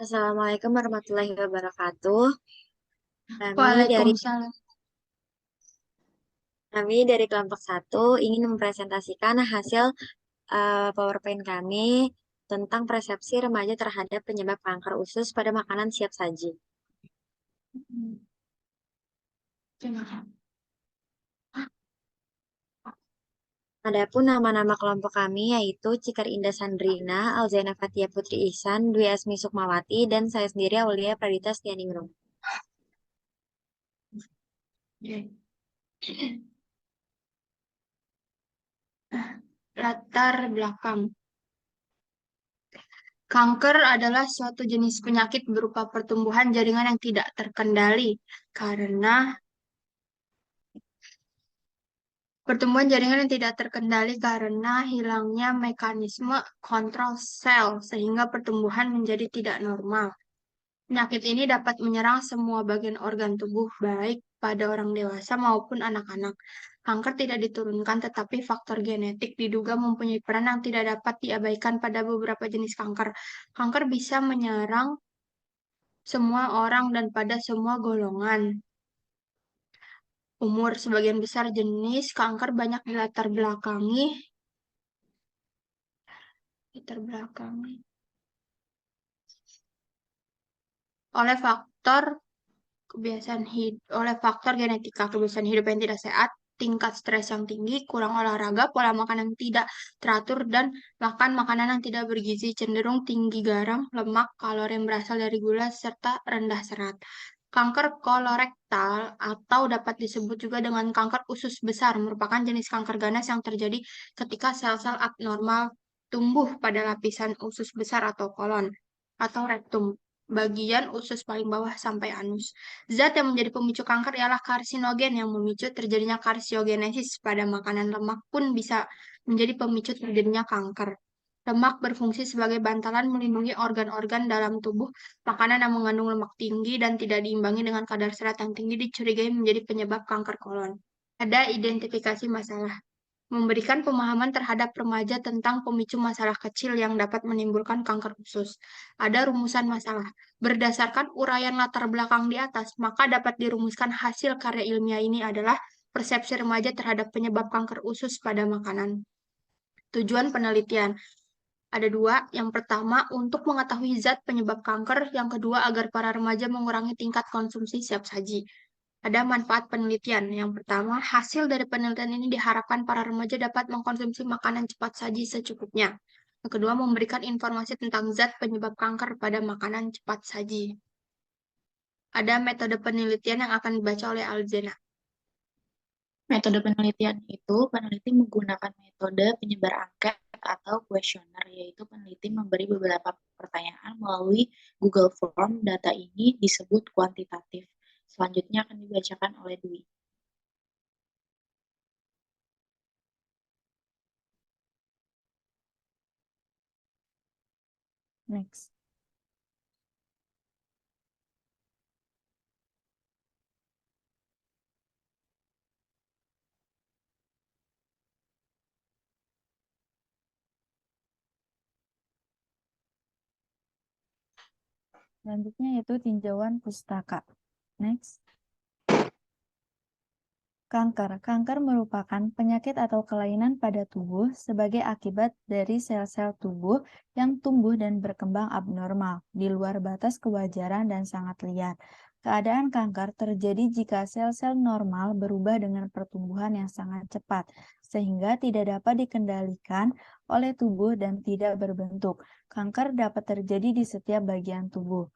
Assalamualaikum warahmatullahi wabarakatuh. Kami dari Waalaikumsalam. kami dari kelompok satu ingin mempresentasikan hasil PowerPoint kami tentang persepsi remaja terhadap penyebab kanker usus pada makanan siap saji. Terima kasih. Adapun nama-nama kelompok kami yaitu Cikar Indah Sandrina, Alzaina Fatia Putri Ihsan, Dwi Asmi Sukmawati, dan saya sendiri Aulia Pradita Setianingrum. Latar belakang. Kanker adalah suatu jenis penyakit berupa pertumbuhan jaringan yang tidak terkendali karena hilangnya mekanisme kontrol sel sehingga pertumbuhan menjadi tidak normal. Penyakit ini dapat menyerang semua bagian organ tubuh, baik pada orang dewasa maupun anak-anak. Kanker tidak diturunkan, tetapi faktor genetik diduga mempunyai peran yang tidak dapat diabaikan pada beberapa jenis kanker. Kanker bisa menyerang semua orang dan pada semua golongan umur. Sebagian besar jenis kanker banyak dilatar belakangi oleh faktor genetika, kebiasaan hidup yang tidak sehat, tingkat stres yang tinggi, kurang olahraga, pola makan yang tidak teratur, dan makan makanan yang tidak bergizi, cenderung tinggi garam, lemak, kalori yang berasal dari gula, serta rendah serat. Kanker kolorektal atau dapat disebut juga dengan kanker usus besar merupakan jenis kanker ganas yang terjadi ketika sel-sel abnormal tumbuh pada lapisan usus besar atau kolon atau rektum, bagian usus paling bawah sampai anus. Zat yang menjadi pemicu kanker ialah karsinogen yang memicu terjadinya karsiogenesis pada makanan. Lemak pun bisa menjadi pemicu terjadinya kanker. Lemak berfungsi sebagai bantalan melindungi organ-organ dalam tubuh. Makanan yang mengandung lemak tinggi dan tidak diimbangi dengan kadar serat yang tinggi dicurigai menjadi penyebab kanker kolon. Ada identifikasi masalah. Memberikan pemahaman terhadap remaja tentang pemicu masalah kecil yang dapat menimbulkan kanker usus. Ada rumusan masalah. Berdasarkan uraian latar belakang di atas, maka dapat dirumuskan hasil karya ilmiah ini adalah persepsi remaja terhadap penyebab kanker usus pada makanan. Tujuan penelitian. Ada dua. Yang pertama, untuk mengetahui zat penyebab kanker. Yang kedua, agar para remaja mengurangi tingkat konsumsi siap saji. Ada manfaat penelitian. Yang pertama, hasil dari penelitian ini diharapkan para remaja dapat mengkonsumsi makanan cepat saji secukupnya. Yang kedua, memberikan informasi tentang zat penyebab kanker pada makanan cepat saji. Ada metode penelitian yang akan dibaca oleh Alzena. Metode penelitian itu, peneliti menggunakan metode penyebar angket atau kuesioner, yaitu peneliti memberi beberapa pertanyaan melalui Google Form. Data ini disebut kuantitatif. Selanjutnya akan dibacakan oleh Dwi. Next. Selanjutnya yaitu tinjauan pustaka. Next. Kanker. Kanker merupakan penyakit atau kelainan pada tubuh sebagai akibat dari sel-sel tubuh yang tumbuh dan berkembang abnormal, di luar batas kewajaran dan sangat liar. Keadaan kanker terjadi jika sel-sel normal berubah dengan pertumbuhan yang sangat cepat, sehingga tidak dapat dikendalikan oleh tubuh dan tidak berbentuk. Kanker dapat terjadi di setiap bagian tubuh.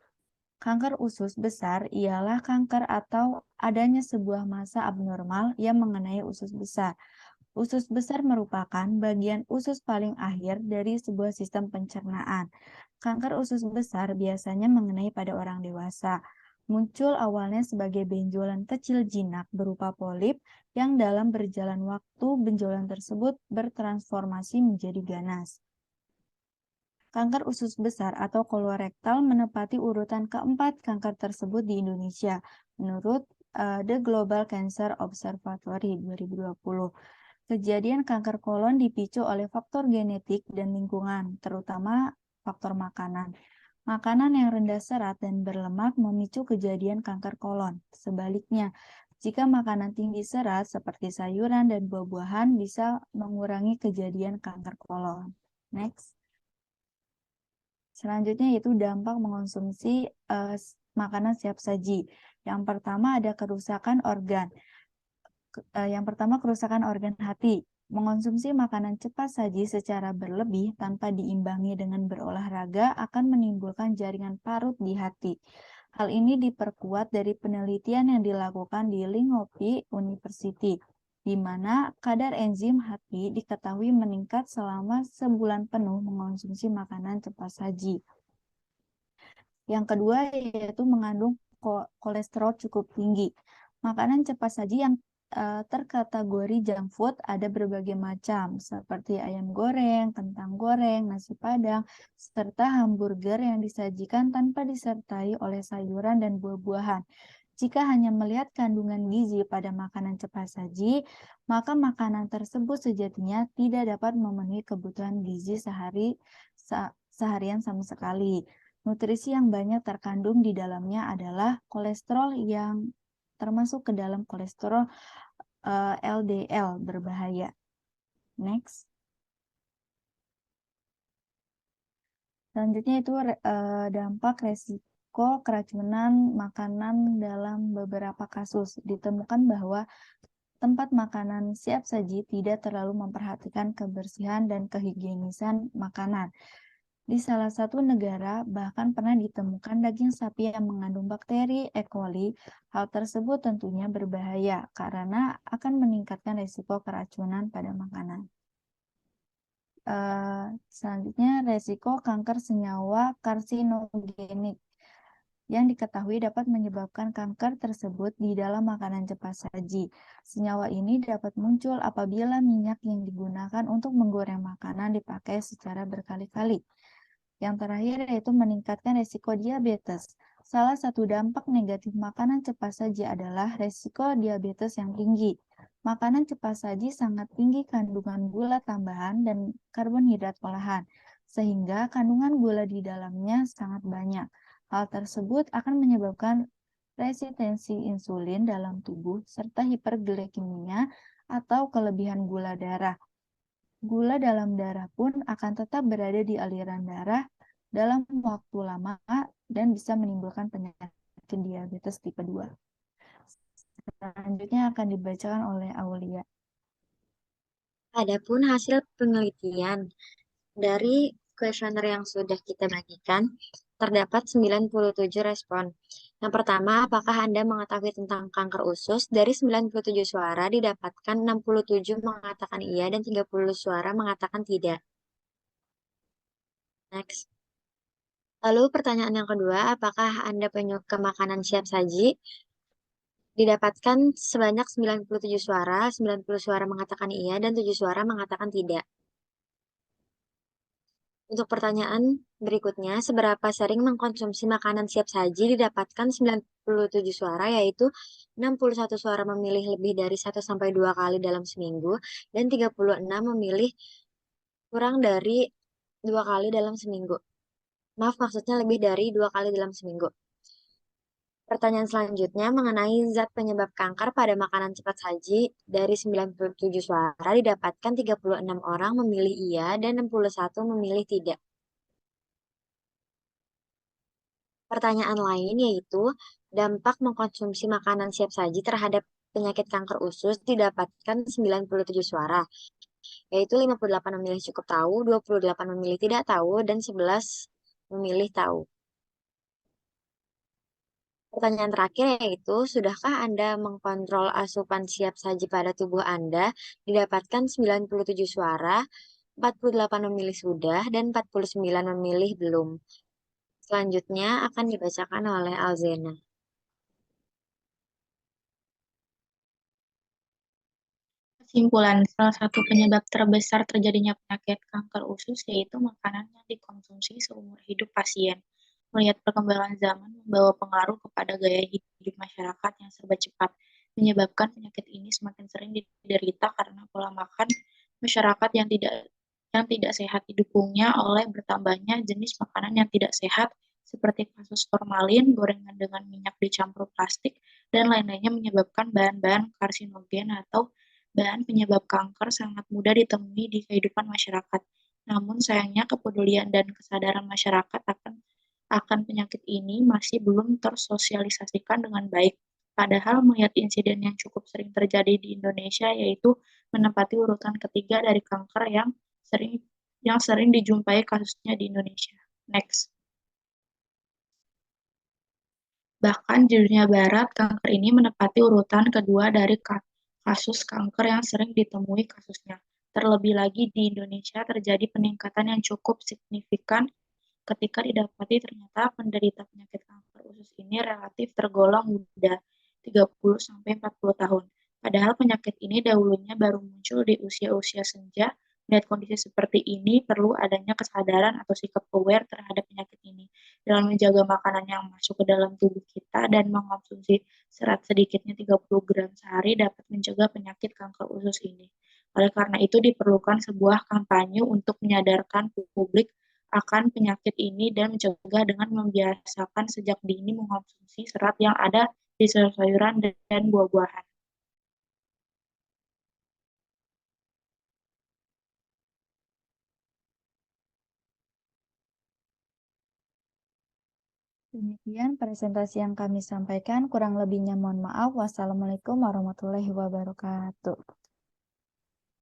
Kanker usus besar ialah kanker atau adanya sebuah massa abnormal yang mengenai usus besar. Usus besar merupakan bagian usus paling akhir dari sebuah sistem pencernaan. Kanker usus besar biasanya mengenai pada orang dewasa. Muncul awalnya sebagai benjolan kecil jinak berupa polip yang dalam berjalan waktu benjolan tersebut bertransformasi menjadi ganas. Kanker usus besar atau kolorektal menepati urutan keempat kanker tersebut di Indonesia menurut The Global Cancer Observatory 2020. Kejadian kanker kolon dipicu oleh faktor genetik dan lingkungan, terutama faktor makanan. Makanan yang rendah serat dan berlemak memicu kejadian kanker kolon. Sebaliknya, jika makanan tinggi serat seperti sayuran dan buah-buahan bisa mengurangi kejadian kanker kolon. Next. Selanjutnya yaitu dampak mengonsumsi makanan siap saji. Yang pertama ada kerusakan organ. Kerusakan organ hati. Mengonsumsi makanan cepat saji secara berlebih tanpa diimbangi dengan berolahraga akan menimbulkan jaringan parut di hati. Hal ini diperkuat dari penelitian yang dilakukan di Lingopi University, di mana kadar enzim hati diketahui meningkat selama sebulan penuh mengonsumsi makanan cepat saji. Yang kedua yaitu mengandung kolesterol cukup tinggi. Makanan cepat saji yang terkategori junk food ada berbagai macam, seperti ayam goreng, kentang goreng, nasi padang, serta hamburger yang disajikan tanpa disertai oleh sayuran dan buah-buahan. Jika hanya melihat kandungan gizi pada makanan cepat saji, maka makanan tersebut sejatinya tidak dapat memenuhi kebutuhan gizi seharian sama sekali. Nutrisi yang banyak terkandung di dalamnya adalah kolesterol yang termasuk ke dalam kolesterol LDL berbahaya. Next. Selanjutnya itu dampak resiko keracunan makanan dalam beberapa kasus. Ditemukan bahwa tempat makanan siap saji tidak terlalu memperhatikan kebersihan dan kehigienisan makanan. Di salah satu negara bahkan pernah ditemukan daging sapi yang mengandung bakteri E. coli. Hal tersebut tentunya berbahaya karena akan meningkatkan risiko keracunan pada makanan. Selanjutnya risiko kanker senyawa karsinogenik yang diketahui dapat menyebabkan kanker tersebut di dalam makanan cepat saji. Senyawa ini dapat muncul apabila minyak yang digunakan untuk menggoreng makanan dipakai secara berkali-kali. Yang terakhir yaitu meningkatkan risiko diabetes. Salah satu dampak negatif makanan cepat saji adalah risiko diabetes yang tinggi. Makanan cepat saji sangat tinggi kandungan gula tambahan dan karbohidrat olahan, sehingga kandungan gula di dalamnya sangat banyak. Hal tersebut akan menyebabkan resistensi insulin dalam tubuh serta hiperglikemia atau kelebihan gula darah. Gula dalam darah pun akan tetap berada di aliran darah dalam waktu lama dan bisa menimbulkan penyakit diabetes tipe 2. Selanjutnya akan dibacakan oleh Aulia. Adapun hasil penelitian dari kuesioner yang sudah kita bagikan, terdapat 97 respon. Yang pertama, apakah Anda mengetahui tentang kanker usus? Dari 97 suara didapatkan 67 mengatakan iya dan 30 suara mengatakan tidak. Next. Lalu pertanyaan yang kedua, apakah Anda penyuka makanan siap saji? Didapatkan sebanyak 97 suara, 90 suara mengatakan iya dan 7 suara mengatakan tidak. Untuk pertanyaan berikutnya, seberapa sering mengkonsumsi makanan siap saji didapatkan 97 suara, yaitu 61 suara memilih lebih dari 1-2 kali dalam seminggu, dan 36 memilih kurang dari 2 kali dalam seminggu. Maaf, maksudnya lebih dari 2 kali dalam seminggu. Pertanyaan selanjutnya mengenai zat penyebab kanker pada makanan cepat saji. Dari 97 suara didapatkan 36 orang memilih iya dan 61 memilih tidak. Pertanyaan lain yaitu dampak mengkonsumsi makanan siap saji terhadap penyakit kanker usus didapatkan 97 suara, yaitu 58 memilih cukup tahu, 28 memilih tidak tahu, dan 11 memilih tahu. Pertanyaan terakhir yaitu, sudahkah Anda mengkontrol asupan siap saji pada tubuh Anda? Didapatkan 97 suara, 48 memilih sudah, dan 49 memilih belum. Selanjutnya akan dibacakan oleh Alzena. Kesimpulan, salah satu penyebab terbesar terjadinya penyakit kanker usus yaitu makanan yang dikonsumsi seumur hidup pasien. Melihat perkembangan zaman membawa pengaruh kepada gaya hidup masyarakat yang serba cepat, menyebabkan penyakit ini semakin sering diderita karena pola makan masyarakat yang tidak sehat didukungnya oleh bertambahnya jenis makanan yang tidak sehat seperti kasus formalin, gorengan dengan minyak dicampur plastik, dan lain-lainnya menyebabkan bahan-bahan karsinogen atau bahan penyebab kanker sangat mudah ditemui di kehidupan masyarakat. Namun sayangnya kepedulian dan kesadaran masyarakat akan penyakit ini masih belum tersosialisasikan dengan baik. Padahal melihat insiden yang cukup sering terjadi di Indonesia, yaitu menempati urutan ketiga dari kanker yang sering dijumpai kasusnya di Indonesia. Next. Bahkan di dunia barat, kanker ini menempati urutan kedua dari kasus kanker yang sering ditemui kasusnya. Terlebih lagi di Indonesia terjadi peningkatan yang cukup signifikan ketika didapati ternyata penderita penyakit kanker usus ini relatif tergolong muda, 30-40 tahun. Padahal penyakit ini dahulunya baru muncul di usia-usia senja. Melihat kondisi seperti ini, perlu adanya kesadaran atau sikap aware terhadap penyakit ini. Dalam menjaga makanan yang masuk ke dalam tubuh kita dan mengkonsumsi serat sedikitnya 30 gram sehari dapat mencegah penyakit kanker usus ini. Oleh karena itu diperlukan sebuah kampanye untuk menyadarkan publik akan penyakit ini dan mencegah dengan membiasakan sejak dini mengkonsumsi serat yang ada di sayur-sayuran dan buah-buahan. Demikian presentasi yang kami sampaikan, kurang lebihnya mohon maaf. Wassalamualaikum warahmatullahi wabarakatuh.